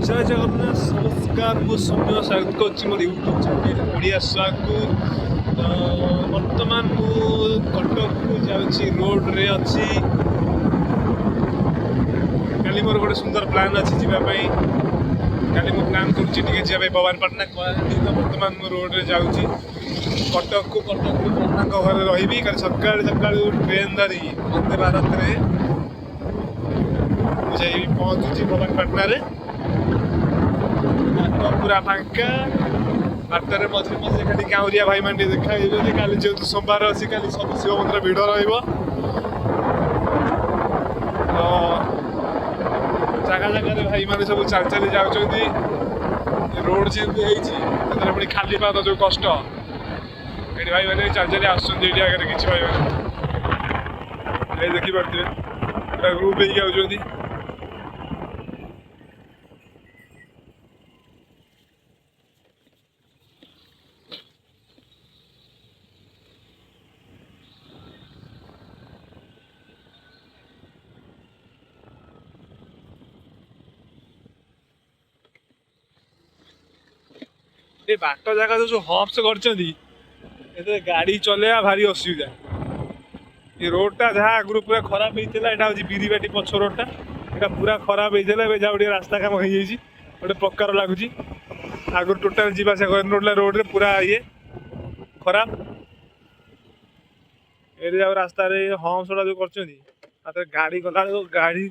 जय जगन्नाथ नमस्कार मु सौम्य स्वागत कर मोर यूट्यूब चैनल ओडिया स्वाग को वर्तमान मु कटक को जाउची रोड रे अछि काली मोर गोटे सुंदर प्लान अछि जीवा पई काली मु प्लान करछि टिके जेबे भवानीपाटना तो वर्तमान मु रोड रे जाउची कटक को पन्ना को घर रहिबी काली सकाळ सकाळ ट्रेन धरी वंदे भारत रे मुझे पहुंचुची भवानीपाटना रे पूरा फांका बाटर मझे मझे खाली गाँवरिया भाई मान देखा काली जेहतु सोमवार अच्छी काली सब शिव मंदिर भिड़ रहा जगह भाई मैंने सब चल चली जाऊँगी रोड जमी पुणी खाली पाद जो कष्ट ये भाई मैंने चल चली आगे किसी भाई मैंने देखिपे पूरा ग्रुप हो ये बाट जगह जो हम्प्स कर गाड़ी चलवा भारी असुविधा ये रोडटा जहाँ आगुरी पूरा खराब होता है हूँ बिरीबाटी पछ रोडटा यहाँ पूरा खराब होता है जहाँ गोटे रास्ता काम हो गोटे प्रकार लगुच आगुरी टोटाल जावास रोड रे पूरा ये खराब ये रास्ता हम्प्स जो कर गाड़ी गला गाड़ी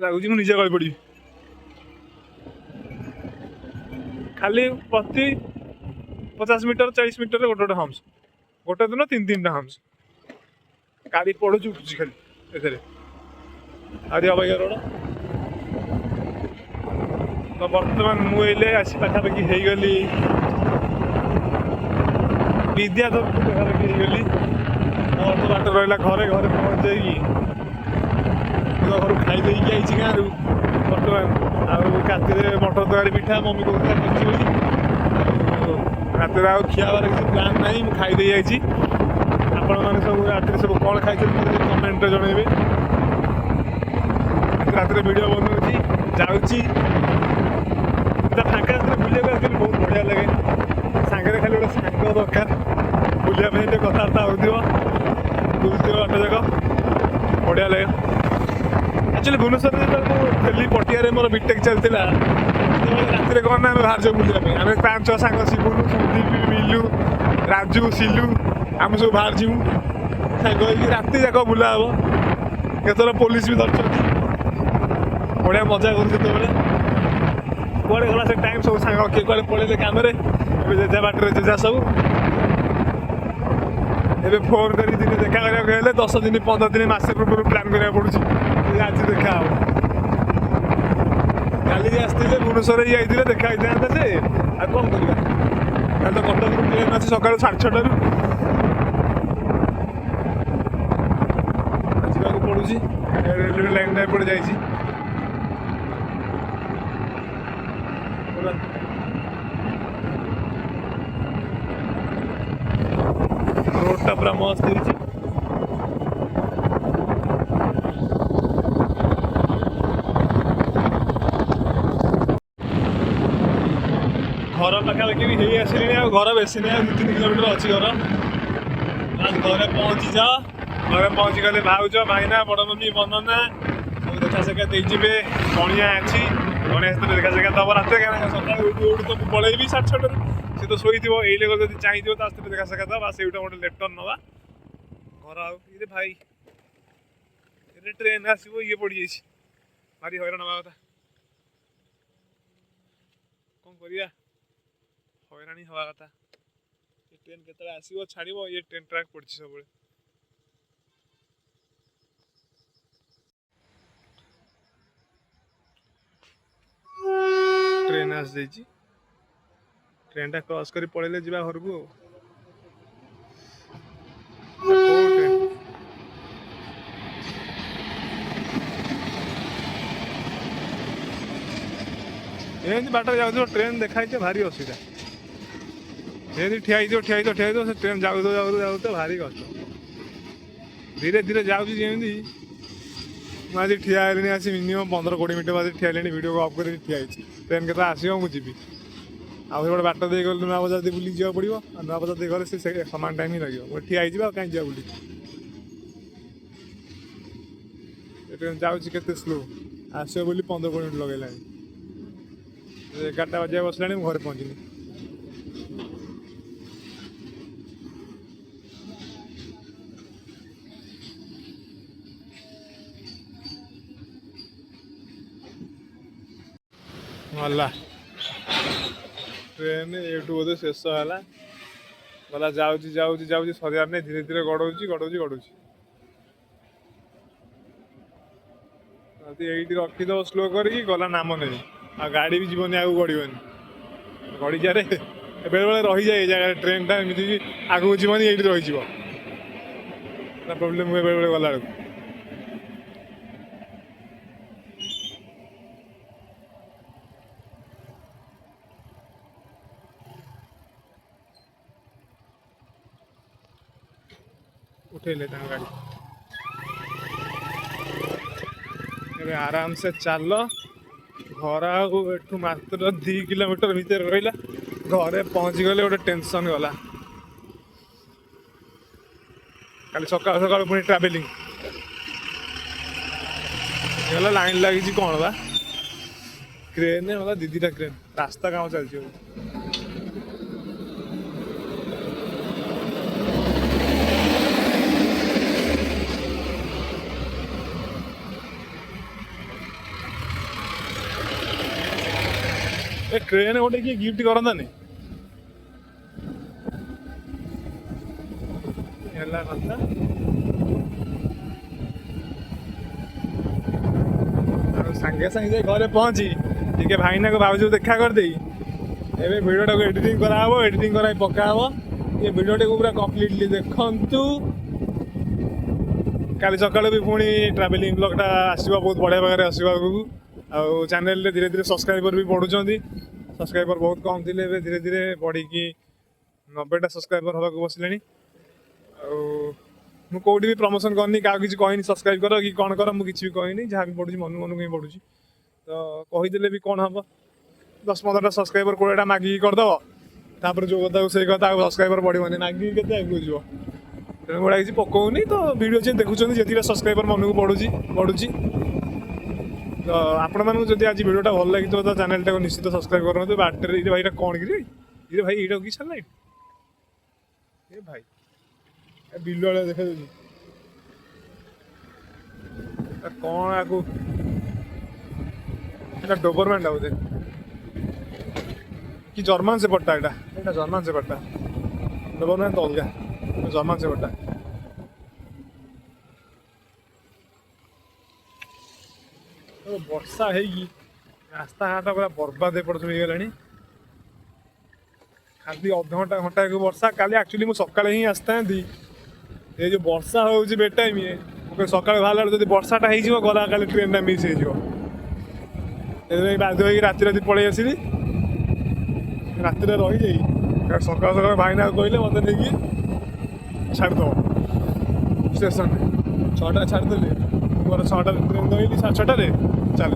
लगुच मुझे गली पड़ी खाली प्रति 50 मीटर 40 मीटर गोटे गोटे हम्प्स गोटे दिन 3-3टा हम्प्स गाड़ी पड़ू उठुची खाली आदि अबाइया रोड तो बर्तमान मुझे आसी पाखापाखि हो गली विद्याधर पाखापाखि हो गली तो बाट रहा घरे घरे पहुँच जाइए घर खाई आई गाँव बर्तमान आते मटर तरकारी पिठा मम्मी को रात खियाबार किसी प्लान ना मुझे खाई जाइए आपण मैंने सब रात सब कौन खाई कमेंट जनइबे रात वीडियो बनाऊँगी जाऊँगी फाँका बुले बहुत बढ़िया लगे सांगे खाली गोटे सांग दरकार बुलापी कथबार्ता होती बाट जाक बढ़िया लगे एक्चुअली भुवनेश्वर खेली पटिया मोर बीटेक चलता रात कौन ना बाहर जाऊ बुलापी आम 5-6 सांग शिवुनु सुदीप मिलू राजू सिलू आम सब बाहर जीवु सांग राति जाक बुला हम केतल पुलिस भी धरती बढ़िया मजा कर कड़े गला से टाइम सब सांग किए कड़े पड़े कम जेजा बाटर जेजा सब ए फोन कर देखा करा 10 दिन 15 दिन मसे पूर्व प्लान करा पड़ुची आज देखा काली आसते भुवनेश्वर जाइए देखा था से आ कौन करवा तो कटक ट्रेन अच्छे सका 6:30 जावाक पड़ुची रेलवे लाइन एपटे जाइए रोडटा पूरा मस्त हो घर पाखापाखि भी हो आसली घर बेसी ना 2-3 किलोमीटर अच्छी घर घरे पहुँची जा घरे पहुँची गले भाज भाईना बड़ मम्मी बनना सब देखा सेका देजे गणिया अच्छी गणिया सहित देखा सेका दब रात सका उठू तो पलैबी 6:30 सी तो शोथ ये जब चाहिए तो देखा सेका दबा से गोटे लेटर नवा घर आए भाई ये ट्रेन आसो ये पड़ जाइए भारी हईराण हवा कथा कौन करिया हईराणी हवा कथा ये ट्रेन केतले आसो छाड़ ये ट्रेन ट्रैक पड़ी सब ट्रेन आस जाइए ट्रेन टा क्रॉस कर पड़े जा घर को एमती बाट जाऊ ट्रेन देखाई भारी असुविधा ये ठिया से ट्रेन जाऊ भारी कष्ट धीरे धीरे जाऊँगी आज ठिया हेली आज मिनिमम 15-20 मिनट आज ठिया हेली वीडियो को अफ कर ठिया ट्रेन के आसो मुझे आउ गोटे बाट दे गले नुआ बजार बुली जावा पड़ो नुआ बजार दे गले से सामान टाइम ही लगे ठिया कहीं जा बुली ट्रेन जाते स्लो आसो बोली 15-20 मिनट लगे 11टा बजे बसला घर पहुँचनी गला ट्रेन एठू बोधे शेष है गला जाऊँगी सरियार नहीं धीरे धीरे गड़ौची ये रखीद स्लो करके गला नाम नहीं आ गाड़ी भी जीवन आगे गड़बनी गड़ी जा बेले बेले रही जाए जगह ट्रेन टा एमती आगू जीवन ये रही प्रोब्लेम हुए बेले बेले गला उठेले गाड़ी ए आराम से चल घर आठू मात्र 2 किलोमीटर भीतर रहा घरे पहुँची गले गोटे टेंशन गला खाली सका सका पुणी ट्रावेलिंग लाइन लगी कौन बा क्रेन मतलब दीदीटा क्रेन रास्ता काम चलती ट्रेन गोटे किए गिफ्ट करता नहीं कथा सांगे सांगे घरे पहुँची टे भाईना को भाज देखा करदे भिडियो को एडिटिंग कराव एडिटिंग कर पकाव ये भिडियो को पूरा कम्प्लीटली देखु काली सकाल भी पुणी ट्रावेलिंग ब्लॉगटा आसो बहुत बढ़िया भाव आसवाक आउ चैनल धीरे धीरे सब्सक्राइबर भी बढ़ुं सब्सक्राइबर बहुत कम थे धीरे धीरे बढ़ी 90टा सब्सक्राइबर हवा को बसले कौटी भी प्रमोशन करनी क्या किसी कहनी सब्सक्राइब कर कि कौन कर मुझे भी कहनी जहाँ भी पढ़ुची मन मन कहीं पढ़ुची तो कहीदे भी कौन हम 10-15टा सब्सक्राइबर 20टा मागिकी करदेव तापर जो कथा से कथा सब्सक्राइबर बढ़ोनी मागिकी केते आगे जीव तेणु गुड़ा किसी पकाऊनी तो वीडियो जे देखुं जी सब्सक्राइबर मन को बढ़ुची तो आपण मानू जब आज वीडियोटा भल लगी तो चैनल टाक निश्चित सब्सक्राइब करूँ बाटर ये भाई कौन कि भाई ये कि छाड़ ये भाई बिल वाले देखा कौन आगु डोबरमैन बोधे कि जर्मान से पट्टा यहाँ जर्मान से पट्टा डोबरमैन तो अलग जर्मान से पट्टा वर्षा है रास्ता घाट पूरा बर्बाद गला खाली अधघंटा घंटा को वर्षा काली एक्चुअली मुझे सका ही आसता ये जो वर्षा हो बेटाइम सका बाहर जब वर्षाटा हो गला काली ट्रेन मिस हो बाध्य राति पलि आसली राति रही जाए सका सका भाईना कहले मत नहीं छाड़द स्टेशन 6टा छाड़देली मोर 6टा ट्रेन धरली 6:30 चल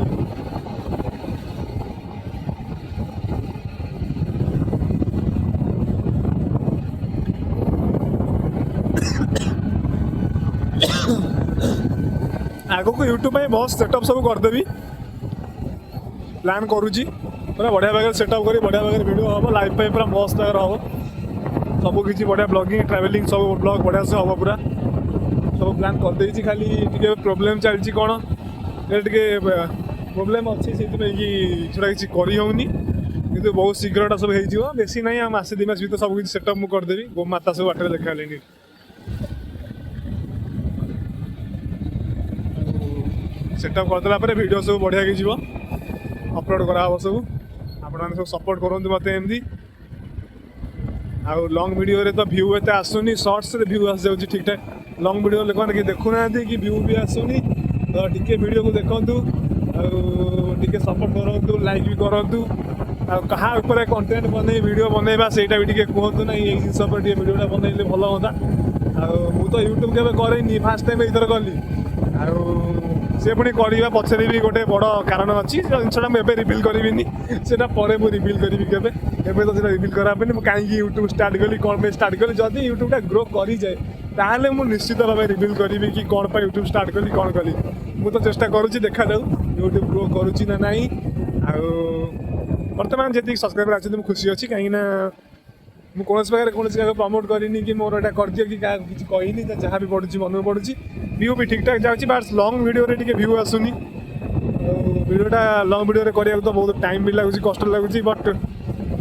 आग को यूट्यूब में बहुत सेटअप सब करदेवी प्लान करुँची पूरा बढ़िया भाग सेटअप कर बढ़िया भाग वीडियो हम लाइफ पूरा मस्त भाग हम सब किसी बढ़िया ब्लॉगिंग ट्रैवलिंग सब ब्लॉग बढ़िया से हम पूरा सब प्लान करदे खाली टे प्रोब्लेम चलती कौन टे प्रोब्लेम अच्छी से छोटा किसी करनी कि बहुत शीघ्रटा सब हो बेसी ना मसे 2 मास भर सब किसी सेटअप मुझे करदेवी गो माता सब बाटे देखा सेटअप करदेला वीडियो सब बढ़िया की जीव अपलोड कराव सब आपण सब सपोर्ट करते मत एमती आउ लॉन्ग वीडियो रे तो व्यू एत आसुनी शॉर्ट्स रे व्यू आस जाउची ठीक ठाक लॉन्ग वीडियो लोक माने कि देखु ना कि व्यू भी आसुनी तो टिके वीडियो को देखंतु आउ टिके सपोर्ट करंतु लाइक भी करंतु आ कहा ऊपर कंटेंट बनै वीडियो बनैबा सेटा भी टिके कहंतु ना ये जिंस पर टिके वीडियोटा बनैले भलो होता आ मु तो YouTube केबे करैनी फर्स्ट टाइम इधर गली आ से पुणी करवा पचर भी गोटे बड़ कारण अच्छी जिनसा मुझे रिविल करी से रिविल करी केवे तो रिविल करापी कहीं यूट्यूब स्टार्ट कली कौन पे स्टार्ट कली जदि यूट्यूबटा ग्रो कर जाए ताहले मुझे निश्चित भाव रिविल करी कि कौन पर यूट्यूब स्टार्ट कली कौन कली मुझे तो चेष्टा करुँच देखा जाऊ यूट्यूब ग्रो करुच्ची ना नहीं बर्तमान जी सब्सक्राइबर आछे खुशी अच्छी कहीं मुझे कौन क्या प्रमोट करनी कि मोर एटा कर दियो कि किसी कहनी जहाँ भी पड़ुची मन पड़ुची व्यू भी ठीक ठाक जाऊँगी बट लंग वीडियो व्यू आसुनी वीडियोटा लंग वीडियो करा तो बहुत टाइम भी लगुच कष्ट लगुच बट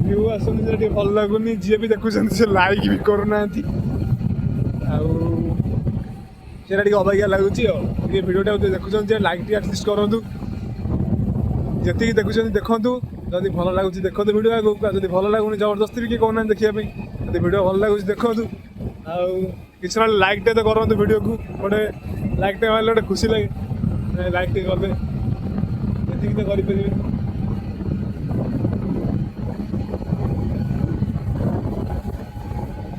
व्यू आसुनी भल लगुनि जी भी देखुं से लाइक भी करूना आटा अबागिया लगुच वीडियोटा देखुं लाइक टी आटलिस्ट करूँ जी देखुं देखूँ जदि भल लगुच देखो वीडियो आगे जब भल लगुनि जबरदस्ती भी किए कहना देखापी जब वीडियो भल लगुच देखो किसी ना लाइक तो करूँ वीडियो को गोटे लाइक टे मारे गोटे खुशी लगे लाइक टे कले ये तो करें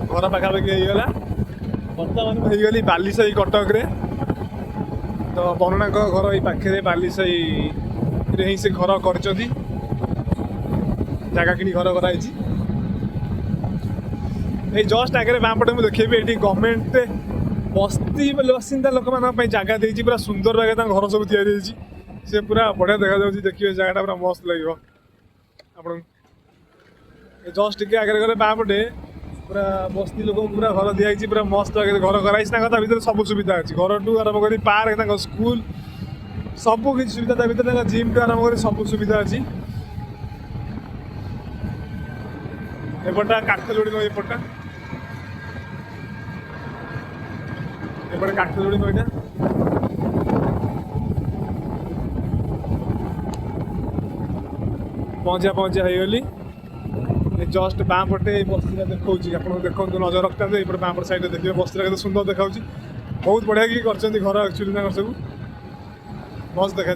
घर पाखापाखि होगा बर्तमान हो गली बालीसाही कटक तो बरुणा घर ये पाखे बालीसाही ही से घर कर जगह कि घर कराई जस्ट आगे बामपटे मुझे देखेबी ये गवर्नमेंट बस्ती बासिंदा लोक मान जगह देती पूरा सुंदर भागे घर सब या पूरा बढ़िया देखा देखिए जगह पूरा मस्त लगे आप जस्ट टे आगे गले बामपटे पूरा बस्ती लोक पूरा घर दिखाई पूरा मस्त भागे घर कराई भर सब सुविधा अच्छी घर टू आरम्भ कर पार्क स्कूल सब किसी सुविधा भर जिम टू आरम्भ कर सब सुविधा अच्छी एपटा काठजोड़ी नई एपटा एपटे काठजोड़ी नईटा पहुँचा हो गली जस्ट बाँ पटे बस्तीटा देखा आप देखो नजर रखता ये बाँ पट साइड देखिए बस्तीटा के सुंदर देखा बहुत बढ़िया कि घर एक्चुअली सब मस्त देखा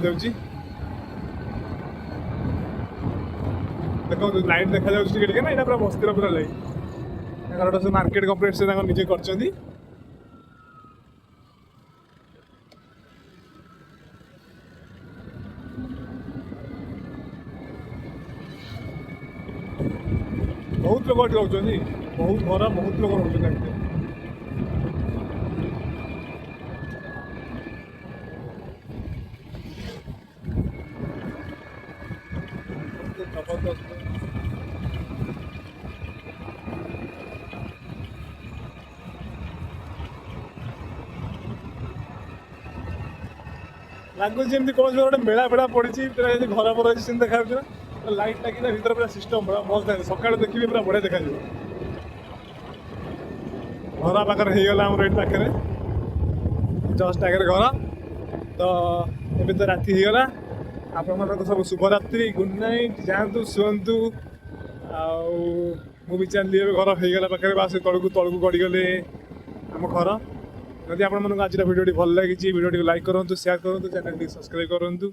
देखो लाइट देखा जाए ना यहाँ पूरा बस्तीर पूरा लाइट घर सब मार्केट कम्प्लेक्स से निजे कर बहुत लोग रोचे बहुत घर बहुत लोग रोचे लगुच जमी कौन गोटे मेला फेला पड़ी घर पर अच्छी देखा लाइट लगी भर पूरा सिस्टम पूरा मस्त देखा सका देखिए पूरा बढ़िया देखा घर पाखे होगा आम ये पाखे जस्ट आगे घर तो ये तो राति होगा आपण सब शुभरात्रि गुड नाइट जातु शुंतु भी चली घर होगा पाखे बास तलू तलू गड़गले आम घर जदि आपको आज भिडियो भल लगी भिडियो लाइक करूँ शेयर करूँ चैनल सब्सक्राइब करूँ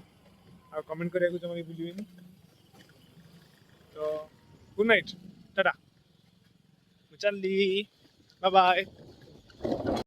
आ कमेंट करने को जमा भूलें तो गुड नाइट टाटा चली बाय बाय।